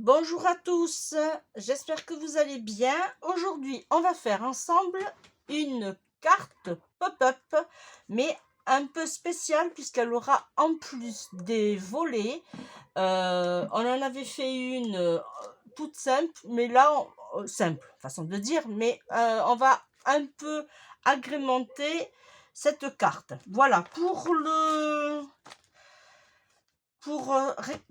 Bonjour à tous, j'espère que vous allez bien. Aujourd'hui, on va faire ensemble une carte pop-up, mais un peu spéciale puisqu'elle aura en plus des volets. On en avait fait une toute simple, mais là, simple, façon de dire, mais on va un peu agrémenter cette carte. Voilà, pour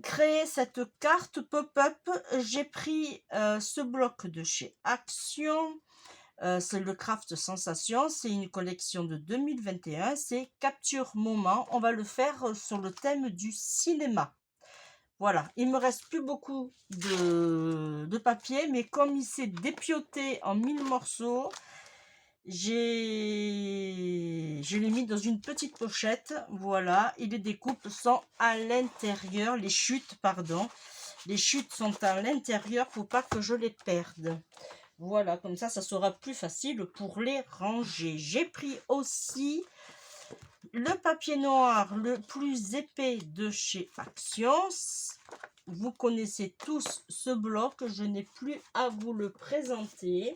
créer cette carte pop-up, j'ai pris ce bloc de chez Action. C'est le Craft Sensation. C'est une collection de 2021. C'est Capture Moment. On va le faire sur le thème du cinéma. Voilà, il me reste plus beaucoup de papier, mais comme il s'est dépioté en 1000 morceaux, je l'ai mis dans une petite pochette, voilà, et les découpes sont à l'intérieur, les chutes, pardon. Les chutes sont à l'intérieur pour pas que je les perde. Voilà, comme ça sera plus facile pour les ranger. J'ai pris aussi le papier noir le plus épais de chez Action. Vous connaissez tous ce bloc, je n'ai plus à vous le présenter.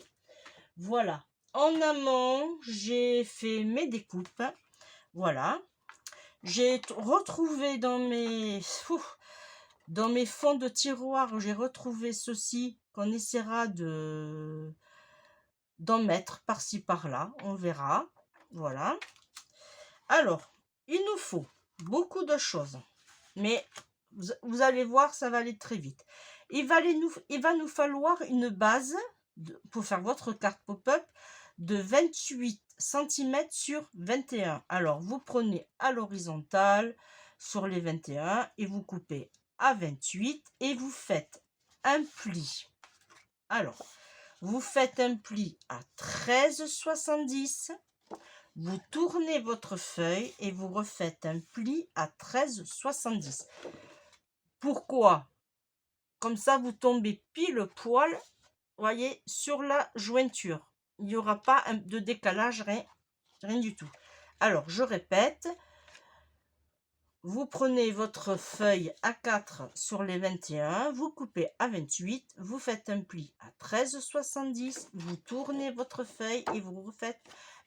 Voilà. En amont, j'ai fait mes découpes. Voilà. J'ai retrouvé dans mes fonds de tiroir, j'ai retrouvé ceci qu'on essaiera d'en mettre par-ci par-là. On verra. Voilà. Alors, il nous faut beaucoup de choses. Mais vous allez voir, ça va aller très vite. Il va nous falloir une base pour faire votre carte pop-up de 28 cm sur 21. Alors, vous prenez à l'horizontale sur les 21 et vous coupez à 28 et vous faites un pli. Alors, vous faites un pli à 13,70. Vous tournez votre feuille et vous refaites un pli à 13,70. Pourquoi? Comme ça, vous tombez pile poil, voyez, sur la jointure. Il n'y aura pas de décalage, rien du tout. Alors, je répète, vous prenez votre feuille A4 sur les 21, vous coupez à 28, vous faites un pli à 13,70, vous tournez votre feuille et vous refaites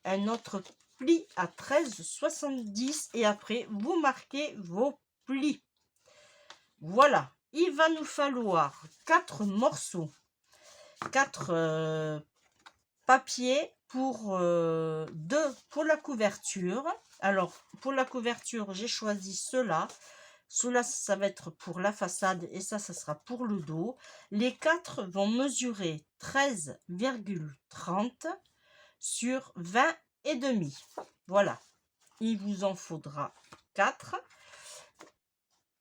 un autre pli à 13,70 et après, vous marquez vos plis. Voilà, il va nous falloir 4 morceaux, 4 papiers pour 2 pour la couverture. Alors, pour la couverture, j'ai choisi ceux-là. Ceux-là, ça va être pour la façade et ça sera pour le dos. Les 4 vont mesurer 13,30 sur 20 et demi. Voilà, il vous en faudra 4.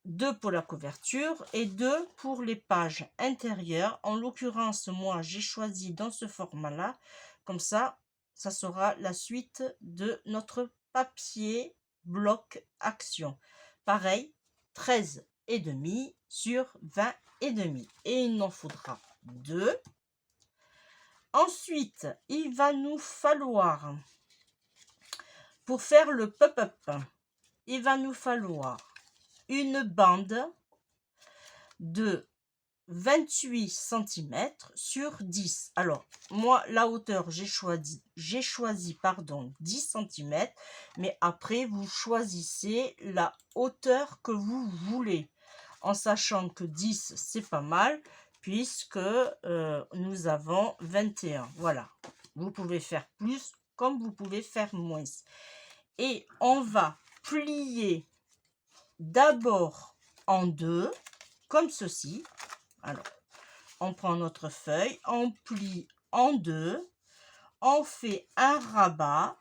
2 pour la couverture et 2 pour les pages intérieures. En l'occurrence, moi, j'ai choisi dans ce format-là. Comme ça sera la suite de notre papier bloc Action. Pareil, 13,5 sur 20,5. Et il en faudra 2. Ensuite, il va nous falloir, pour faire le pop-up, il va nous falloir une bande de 28 cm sur 10. Alors, moi, la hauteur, j'ai choisi 10 cm, mais après, vous choisissez la hauteur que vous voulez, en sachant que 10, c'est pas mal, puisque nous avons 21. Voilà, vous pouvez faire plus, comme vous pouvez faire moins. Et on va plier d'abord en deux, comme ceci. Alors, on prend notre feuille, on plie en deux, on fait un rabat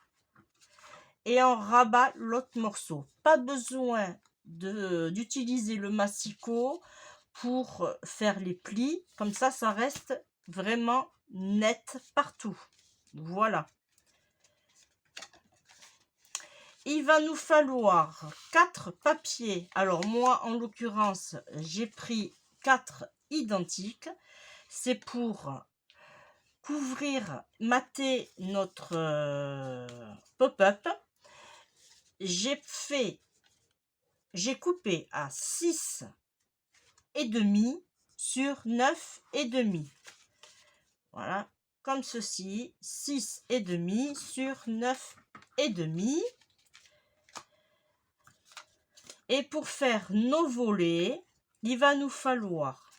et on rabat l'autre morceau. Pas besoin d'utiliser le massicot pour faire les plis. Comme ça reste vraiment net partout. Voilà. Il va nous falloir 4 papiers. Alors moi, en l'occurrence, j'ai pris 4 identiques. C'est pour couvrir, mater notre pop-up. J'ai coupé à 6,5 sur 9,5. Voilà, comme ceci, 6,5 sur 9,5. Et pour faire nos volets, il va nous falloir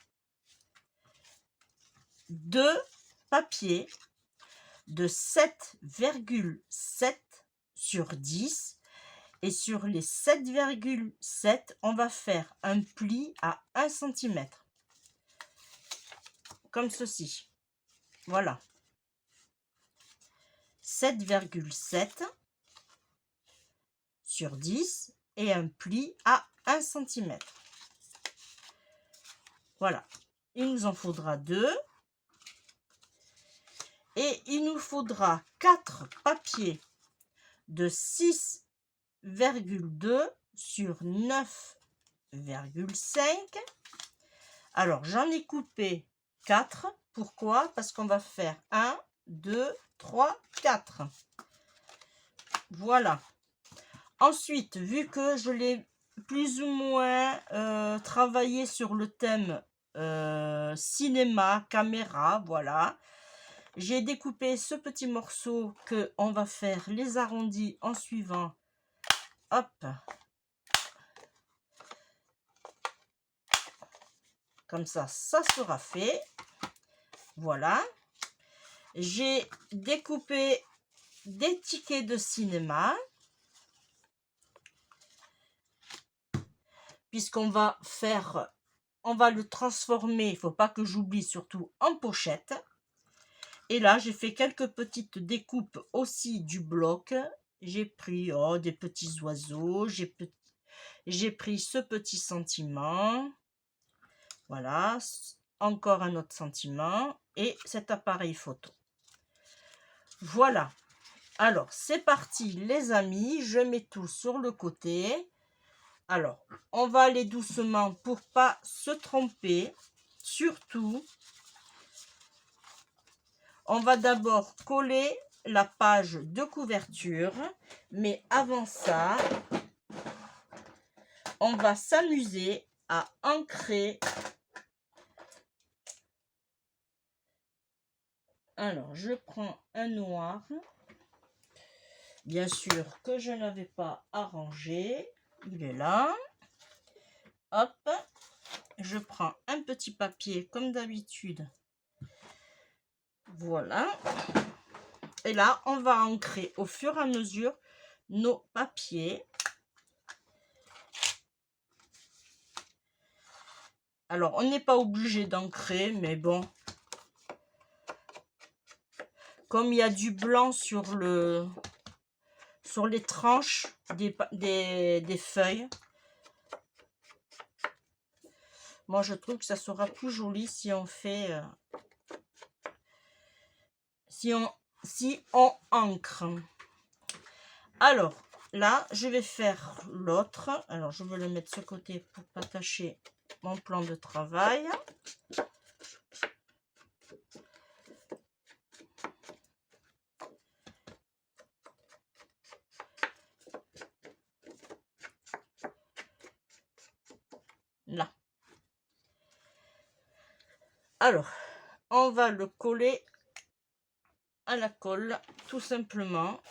2 papiers de 7,7 sur 10. Et sur les 7,7, on va faire un pli à 1 cm. Comme ceci. Voilà. 7,7 sur 10 et un pli à 1 cm. Voilà. Il nous en faudra 2. Et il nous faudra 4 papiers de 6,2 sur 9,5. Alors, j'en ai coupé 4. Pourquoi? Parce qu'on va faire 1, 2, 3, 4. Voilà. Ensuite, vu que je l'ai plus ou moins travaillé sur le thème cinéma, caméra, voilà. J'ai découpé ce petit morceau que on va faire les arrondis en suivant. Hop. Comme ça sera fait. Voilà. J'ai découpé des tickets de cinéma. Puisqu'on va faire, on va le transformer, il ne faut pas que j'oublie surtout, en pochette. Et là, j'ai fait quelques petites découpes aussi du bloc. J'ai pris des petits oiseaux, j'ai pris ce petit sentiment. Voilà, encore un autre sentiment et cet appareil photo. Voilà. Alors, c'est parti les amis, je mets tout sur le côté. Alors, on va aller doucement pour pas se tromper. Surtout, on va d'abord coller la page de couverture. Mais avant ça, on va s'amuser à ancrer. Alors, je prends un noir. Bien sûr que je n'avais pas arrangé. Il est là. Hop. Je prends un petit papier comme d'habitude. Voilà. Et là, on va ancrer au fur et à mesure nos papiers. Alors, on n'est pas obligé d'ancrer, mais bon. Comme il y a du blanc sur les tranches des feuilles, moi je trouve que ça sera plus joli si on fait si on ancre. Alors là, je vais faire l'autre. Alors je vais le mettre de ce côté pour pas tâcher mon plan de travail. Là. Alors, on va le coller à la colle, tout simplement.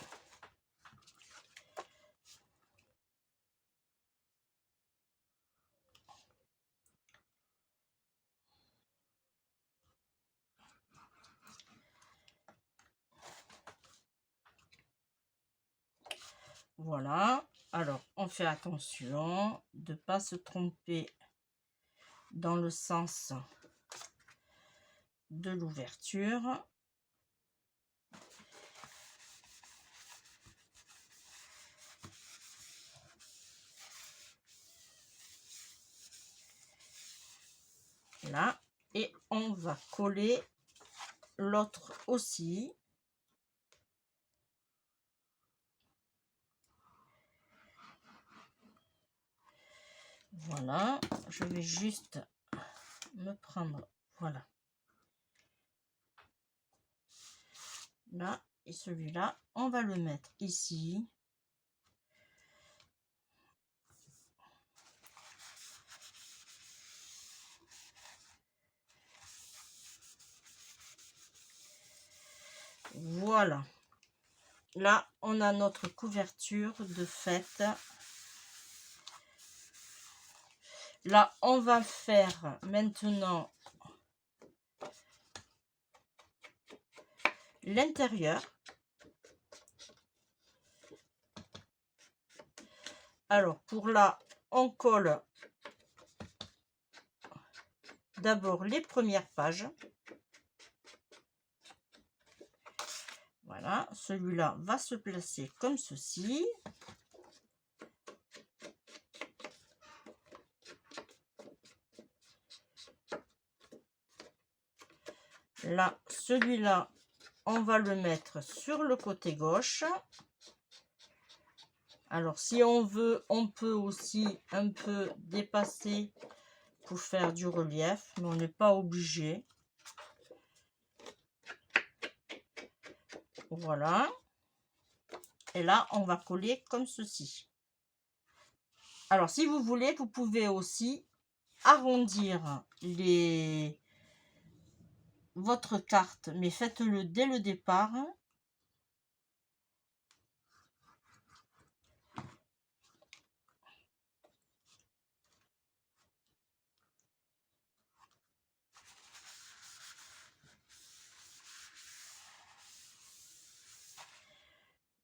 Voilà. Alors, on fait attention de ne pas se tromper dans le sens de l'ouverture. Là, et on va coller l'autre aussi. Voilà, je vais juste me prendre, voilà. Là, et celui-là, on va le mettre ici. Voilà. Là, on a notre couverture de fête. Là, on va faire maintenant l'intérieur. Alors, pour là, on colle d'abord les premières pages. Voilà, celui-là va se placer comme ceci. Là, celui-là, on va le mettre sur le côté gauche. Alors, si on veut, on peut aussi un peu dépasser pour faire du relief, mais on n'est pas obligé. Voilà. Et là, on va coller comme ceci. Alors, si vous voulez, vous pouvez aussi arrondir votre carte, mais faites-le dès le départ.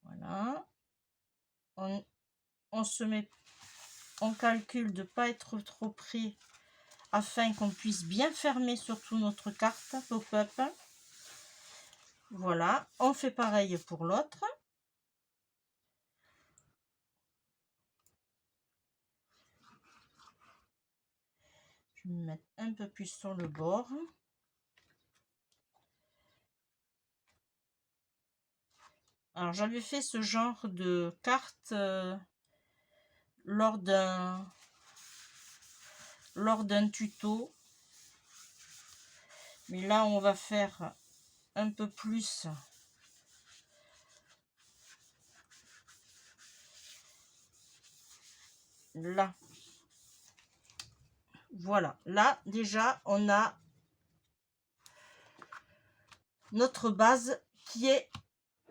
Voilà. On se met, on calcule de ne pas être trop près afin qu'on puisse bien fermer surtout notre carte pop-up. Voilà, on fait pareil pour l'autre. Je vais me mettre un peu plus sur le bord. Alors j'avais fait ce genre de carte lors d'un tuto. Mais là on va faire un peu plus là. Voilà, là déjà on a notre base qui est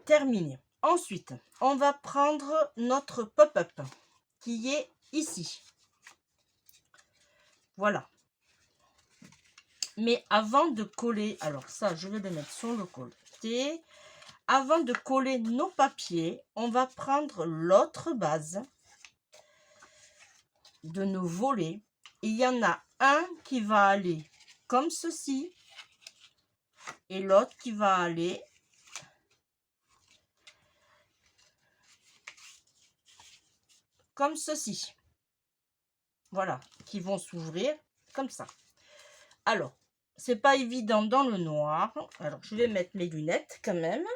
terminée. Ensuite, on va prendre notre pop-up qui est ici. Voilà. Mais avant de coller, alors ça je vais le mettre sur le côté. Avant de coller nos papiers, on va prendre l'autre base de nos volets. Il y en a un qui va aller comme ceci et l'autre qui va aller comme ceci. Voilà, qui vont s'ouvrir comme ça. Alors, c'est pas évident dans le noir. Alors, je vais mettre mes lunettes quand même.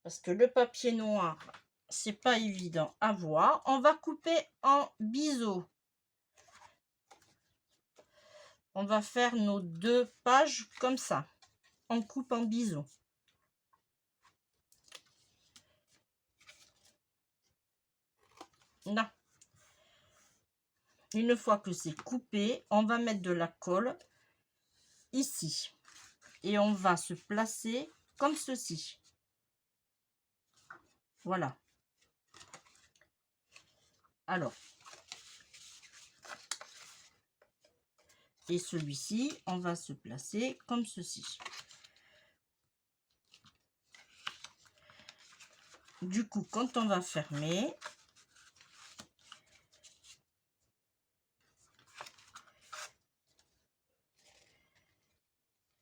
Parce que le papier noir, c'est pas évident à voir. On va couper en biseau. On va faire nos 2 pages comme ça. On coupe en biseau. Là. Une fois que c'est coupé, on va mettre de la colle ici. Et on va se placer comme ceci. Voilà. Alors. Et celui-ci, on va se placer comme ceci. Du coup, quand on va fermer,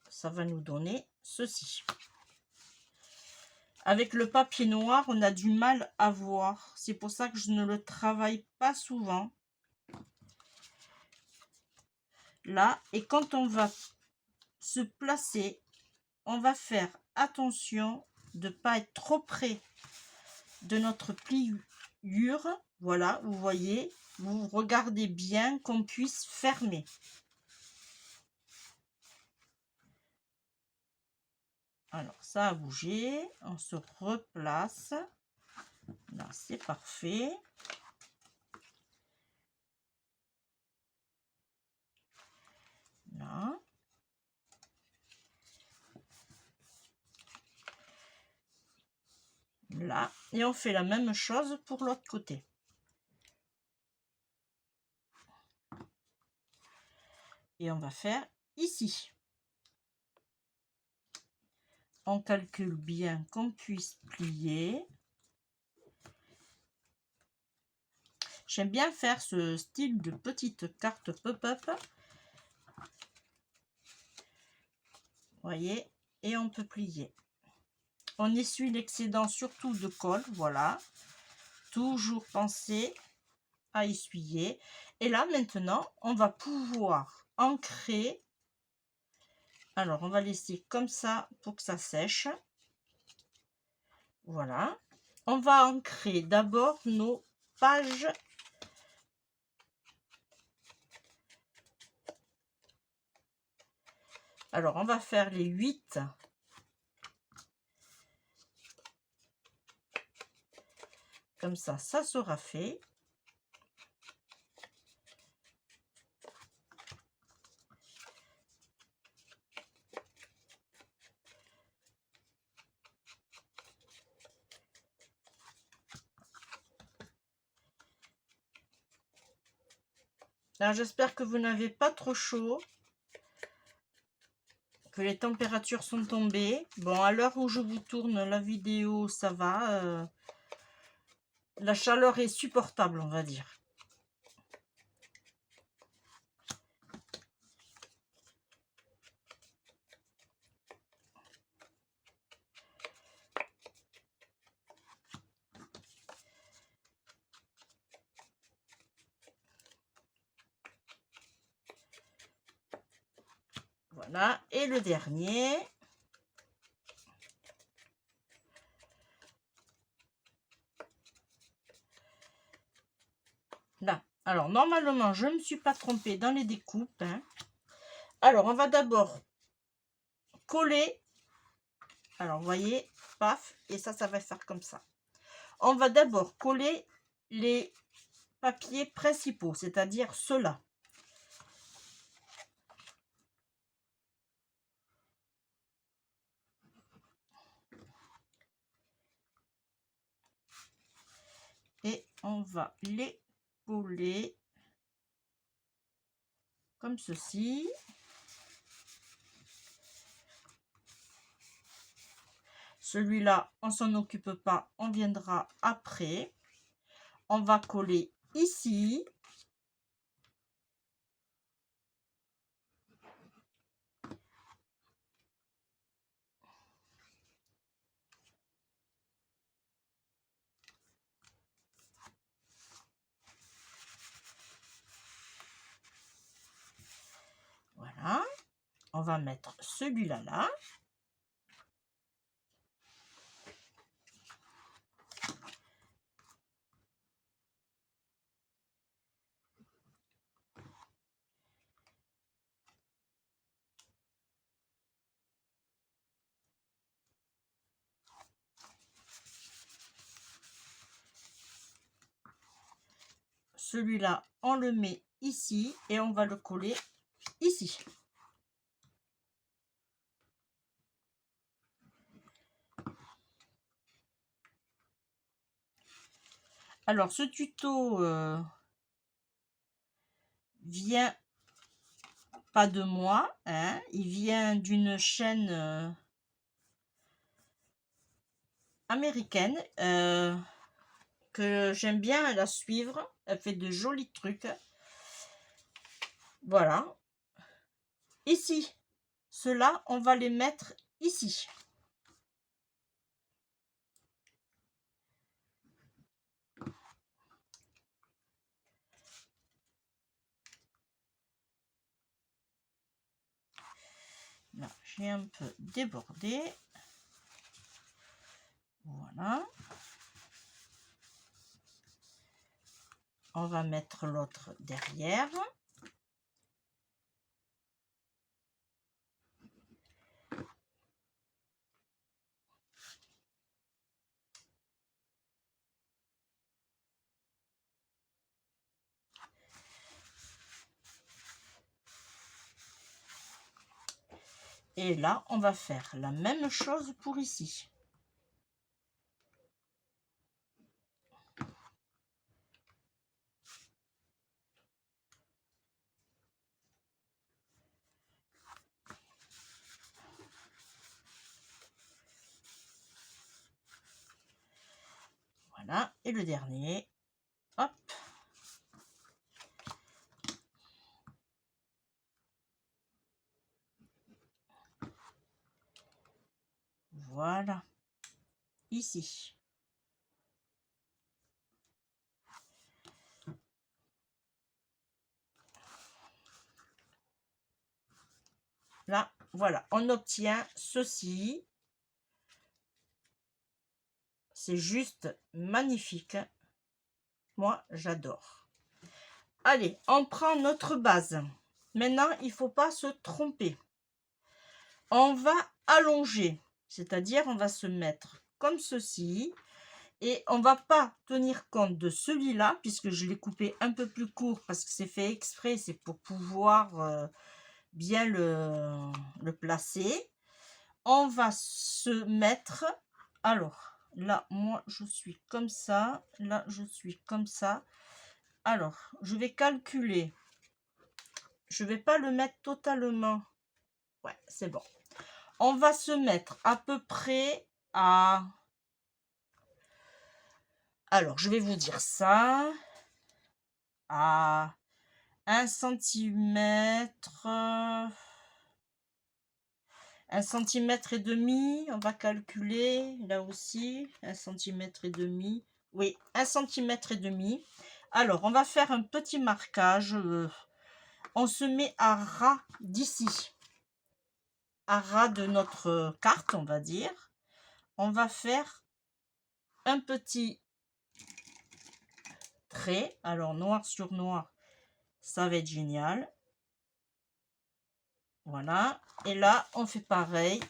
ça va nous donner ceci. Avec le papier noir, on a du mal à voir. C'est pour ça que je ne le travaille pas souvent. Là, et quand on va se placer, on va faire attention de ne pas être trop près de notre pliure. Voilà, vous voyez, vous regardez bien qu'on puisse fermer. Alors, ça a bougé. On se replace. Là, c'est parfait. Là. Et on fait la même chose pour l'autre côté. Et on va faire ici. On calcule bien qu'on puisse plier. J'aime bien faire ce style de petite carte pop-up. Voyez, et on peut plier. On essuie l'excédent surtout de colle, voilà. Toujours penser à essuyer. Et là, maintenant, on va pouvoir ancrer. Alors, on va laisser comme ça pour que ça sèche. Voilà. On va ancrer d'abord nos pages. Alors, on va faire les 8. Comme ça sera fait. Alors, j'espère que vous n'avez pas trop chaud, que les températures sont tombées. Bon, à l'heure où je vous tourne la vidéo, ça va. La chaleur est supportable, on va dire. Voilà, et le dernier. Là. Alors, normalement, je ne me suis pas trompée dans les découpes. Hein. Alors, on va d'abord coller. Alors, vous voyez, paf, et ça va faire comme ça. On va d'abord coller les papiers principaux, c'est-à-dire ceux-là. Et on va les coller comme ceci. Celui-là, on s'en occupe pas, on viendra après. On va coller ici. Voilà. On va mettre celui-là là. Celui-là, on le met ici et on va le coller ici. Alors, ce tuto vient pas de moi, hein, il vient d'une chaîne américaine que j'aime bien la suivre. Elle fait de jolis trucs. Voilà. Ici, ceux-là, on va les mettre ici. Là, j'ai un peu débordé. Voilà. On va mettre l'autre derrière. Et là, on va faire la même chose pour ici. Voilà, et le dernier, hop. Voilà, ici. Là, voilà, on obtient ceci. C'est juste magnifique. Moi, j'adore. Allez, on prend notre base. Maintenant, il ne faut pas se tromper. On va allonger, c'est-à-dire on va se mettre comme ceci. Et on va pas tenir compte de celui-là, puisque je l'ai coupé un peu plus court, parce que c'est fait exprès, c'est pour pouvoir bien le placer. On va se mettre, alors là, moi je suis comme ça, là je suis comme ça. Alors, je vais calculer. Je vais pas le mettre totalement. Ouais, c'est bon. On va se mettre à peu près à... Alors, je vais vous dire ça. À 1 centimètre... 1 centimètre et demi, on va calculer là aussi, 1 centimètre et demi. Oui, 1 centimètre et demi. Alors, on va faire un petit marquage. On se met à ras d'ici, à ras de notre carte, on va dire. On va faire un petit trait. Alors, noir sur noir, ça va être génial. Voilà. Et là, on fait pareil.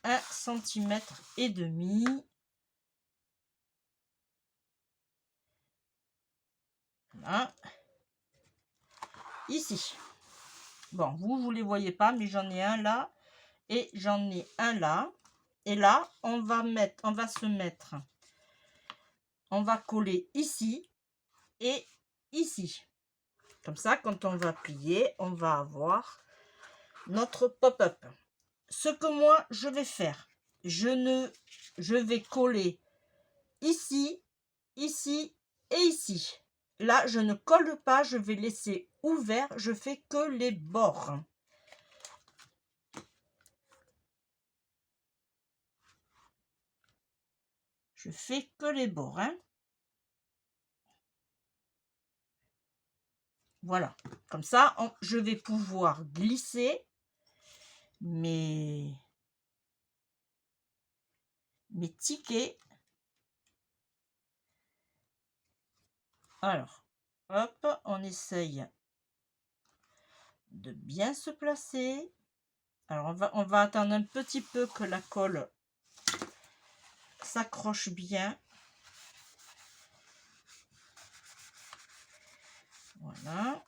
1 centimètre et demi. Voilà. Ici. Bon, vous les voyez pas, mais j'en ai un là. Et j'en ai un là. Et là, on va se mettre. On va coller ici et ici. Comme ça, quand on va plier, on va avoir notre pop-up. Ce que moi, je vais faire, je vais coller ici, ici et ici. Là, je ne colle pas, je vais laisser ouvert, je fais que les bords. Je fais que les bords, hein. Voilà, comme ça, je vais pouvoir glisser mes tickets. Alors, hop, on essaye de bien se placer. Alors, on va attendre un petit peu que la colle s'accroche bien. Voilà.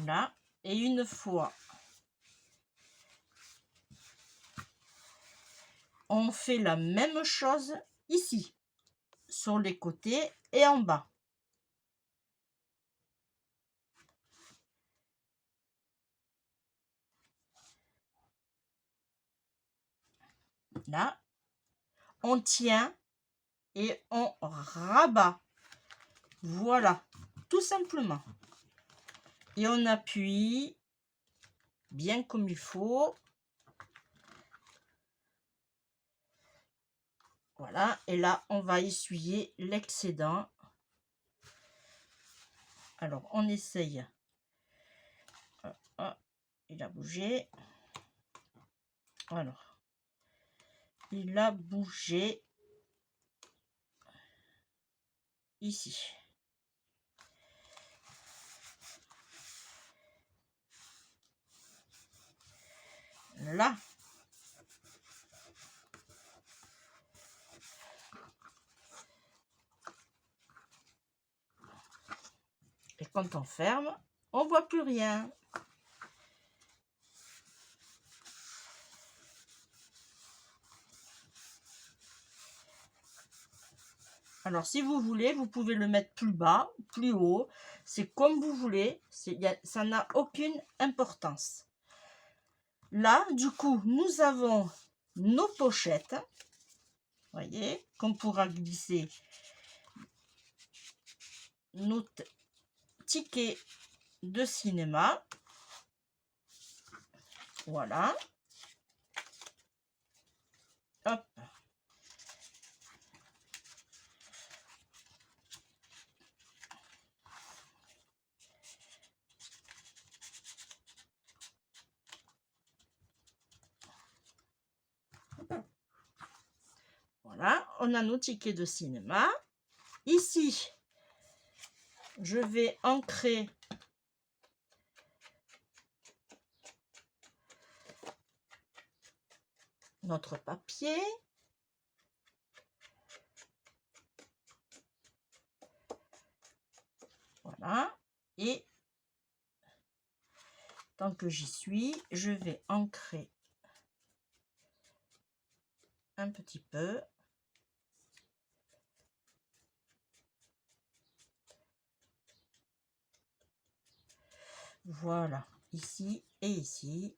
Là. Et une fois on fait la même chose ici, sur les côtés et en bas. Là, on tient et on rabat. Voilà, tout simplement. Et on appuie bien comme il faut. Voilà, et là, on va essuyer l'excédent. Alors, on essaye. Il a bougé. Alors, il a bougé ici. Là. Et quand on ferme, on voit plus rien. Alors, si vous voulez, vous pouvez le mettre plus bas, plus haut. c'est comme vous voulez, ça n'a aucune importance. Là, du coup, nous avons nos pochettes, voyez, qu'on pourra glisser nos tickets de cinéma. Voilà. Hop. Voilà, on a nos tickets de cinéma. Ici, je vais ancrer notre papier. Voilà. Et tant que j'y suis, je vais ancrer un petit peu. Voilà, ici et ici.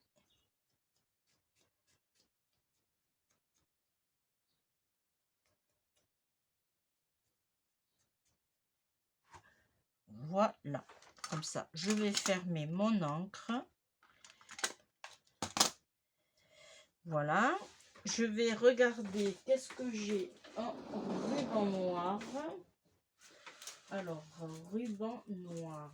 Voilà, comme ça, je vais fermer mon encre. Voilà, je vais regarder qu'est-ce que j'ai en ruban noir. Alors, ruban noir.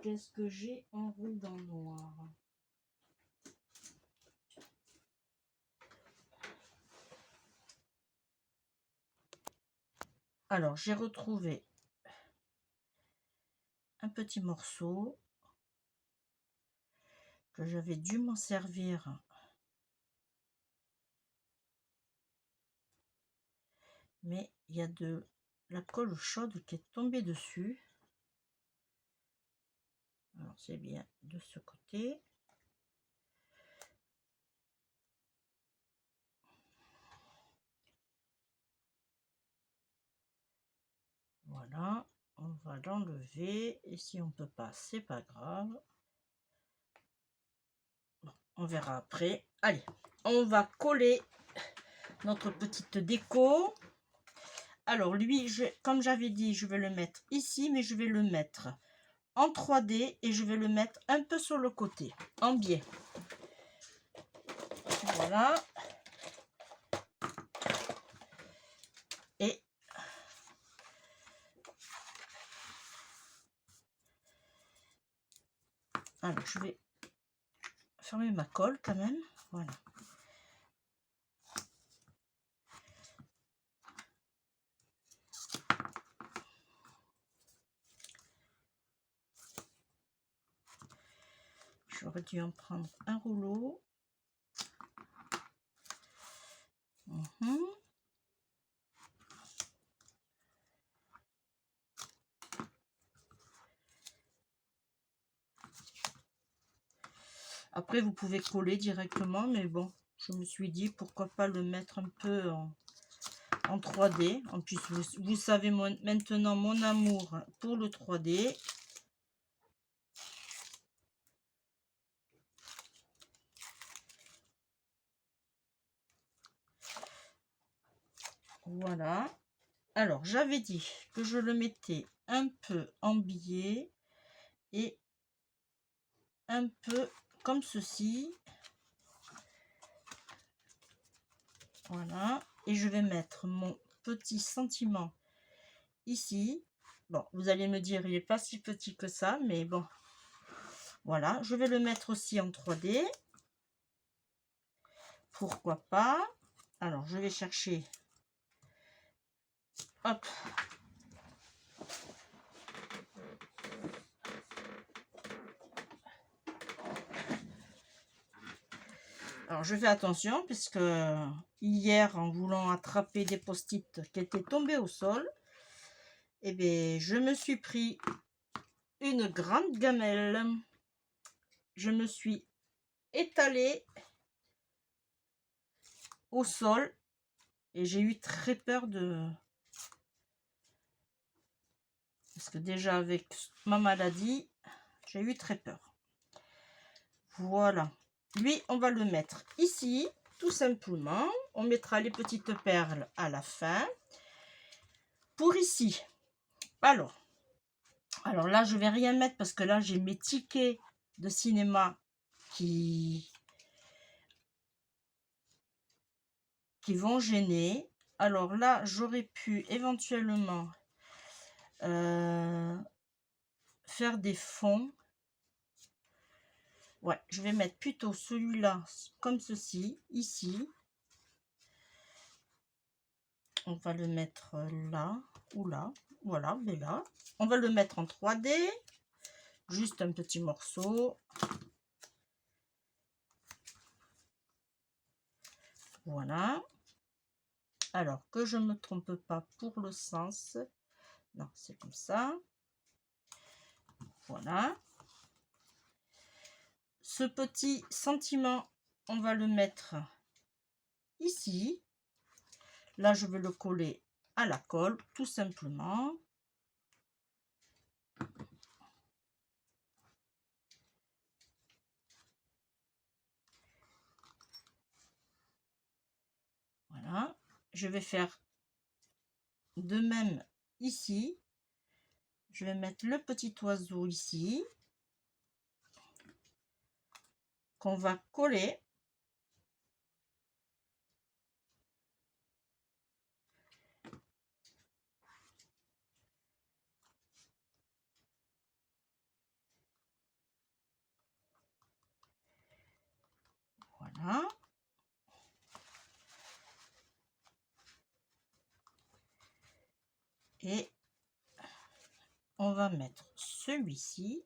Qu'est-ce que j'ai en ruban noir? Alors, j'ai retrouvé un petit morceau que j'avais dû m'en servir. Mais il y a de la colle chaude qui est tombée dessus. Alors, c'est bien de ce côté. Voilà, on va l'enlever. Et si on peut pas, c'est pas grave. Bon, on verra après. Allez, on va coller notre petite déco. Alors lui, comme j'avais dit, je vais le mettre ici, mais je vais le mettre en 3D et je vais le mettre un peu sur le côté, en biais. Voilà. Et alors, je vais fermer ma colle quand même. Voilà. J'aurais dû en prendre un rouleau. Après, vous pouvez coller directement, mais bon, je me suis dit pourquoi pas le mettre un peu en 3D. En plus, vous savez maintenant mon amour pour le 3D. Voilà. Alors, j'avais dit que je le mettais un peu en biais et un peu comme ceci. Voilà. Et je vais mettre mon petit sentiment ici. Bon, vous allez me dire, il n'est pas si petit que ça, mais bon. Voilà, je vais le mettre aussi en 3D. Pourquoi pas? Alors, je vais chercher. Hop. Alors, je fais attention puisque hier, en voulant attraper des post-it qui étaient tombés au sol, eh bien, je me suis pris une grande gamelle. Je me suis étalée au sol et j'ai eu très peur de Parce que déjà avec ma maladie, j'ai eu très peur. Voilà. Lui, on va le mettre ici, tout simplement. On mettra les petites perles à la fin. Pour ici, alors là, je vais rien mettre parce que là, j'ai mes tickets de cinéma qui vont gêner. Alors là, j'aurais pu éventuellement faire des fonds. Ouais, je vais mettre plutôt celui-là comme ceci, ici. On va le mettre là ou là. Voilà, mais là. On va le mettre en 3D. Juste un petit morceau. Voilà. Alors, que je ne me trompe pas pour le sens. Non, c'est comme ça. Voilà. Ce petit sentiment, on va le mettre ici. Là, je vais le coller à la colle, tout simplement. Voilà. Je vais faire de même ici. Je vais mettre le petit oiseau ici. Qu'on va coller. Voilà. Et on va mettre celui-ci.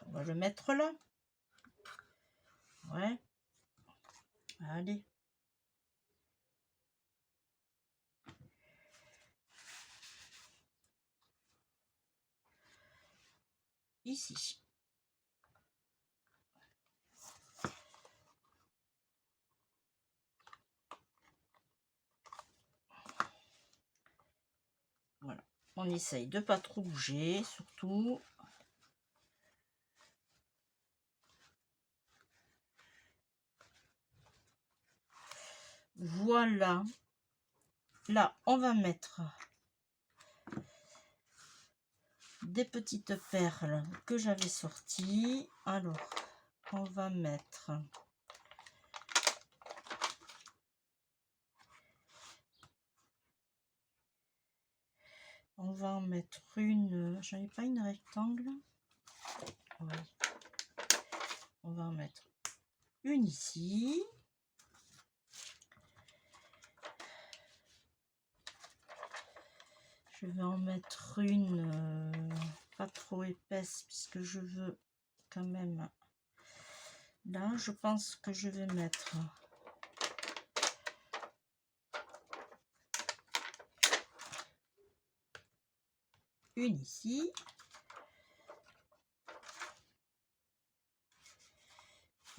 On va le mettre là. Ouais. Allez. Ici. Voilà. On essaye de pas trop bouger, surtout. Voilà. Là, on va mettre des petites perles que j'avais sorties. Alors, on va mettre en mettre une. J'en ai pas une rectangle. Oui. On va en mettre une ici. Je vais en mettre une pas trop épaisse puisque je veux quand même. Là, je pense que je vais mettre une ici.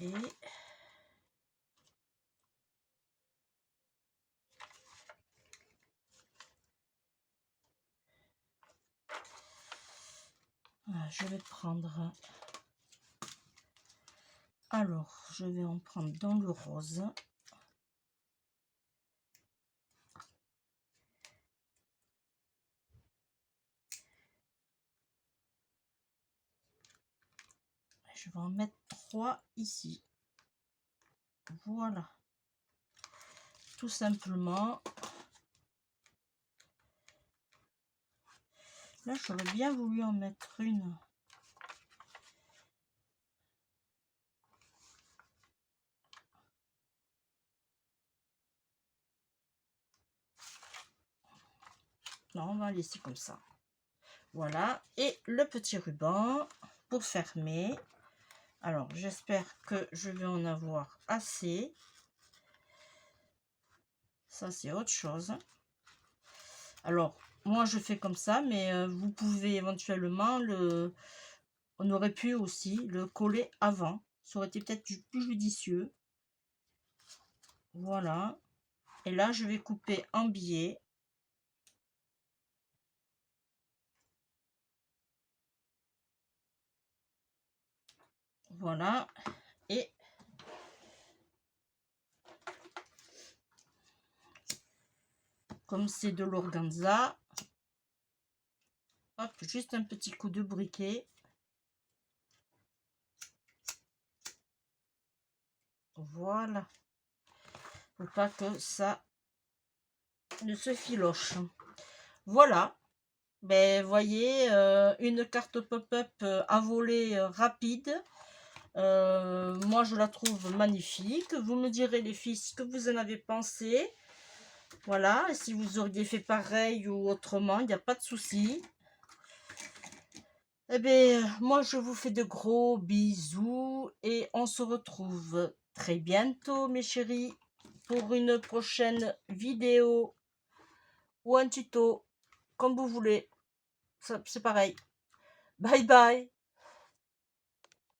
Et je vais prendre. Alors, je vais en prendre dans le rose. Je vais en mettre 3 ici. Voilà. Tout simplement. Là, j'aurais bien voulu en mettre une. Non, on va laisser comme ça. Voilà. Et le petit ruban pour fermer. Alors, j'espère que je vais en avoir assez. Ça, c'est autre chose. Alors, moi, je fais comme ça, mais vous pouvez éventuellement On aurait pu aussi le coller avant. Ça aurait été peut-être plus judicieux. Voilà. Et là, je vais couper en biais. Voilà. Et comme c'est de l'organza, hop, juste un petit coup de briquet. Voilà. Faut pas que ça ne se filoche. Voilà. Ben, voyez, une carte pop-up à voler rapide. Moi, je la trouve magnifique. Vous me direz, les filles, ce que vous en avez pensé. Voilà. Et si vous auriez fait pareil ou autrement, il n'y a pas de souci. Eh bien, moi, je vous fais de gros bisous et on se retrouve très bientôt, mes chéris, pour une prochaine vidéo ou un tuto, comme vous voulez. C'est pareil. Bye bye.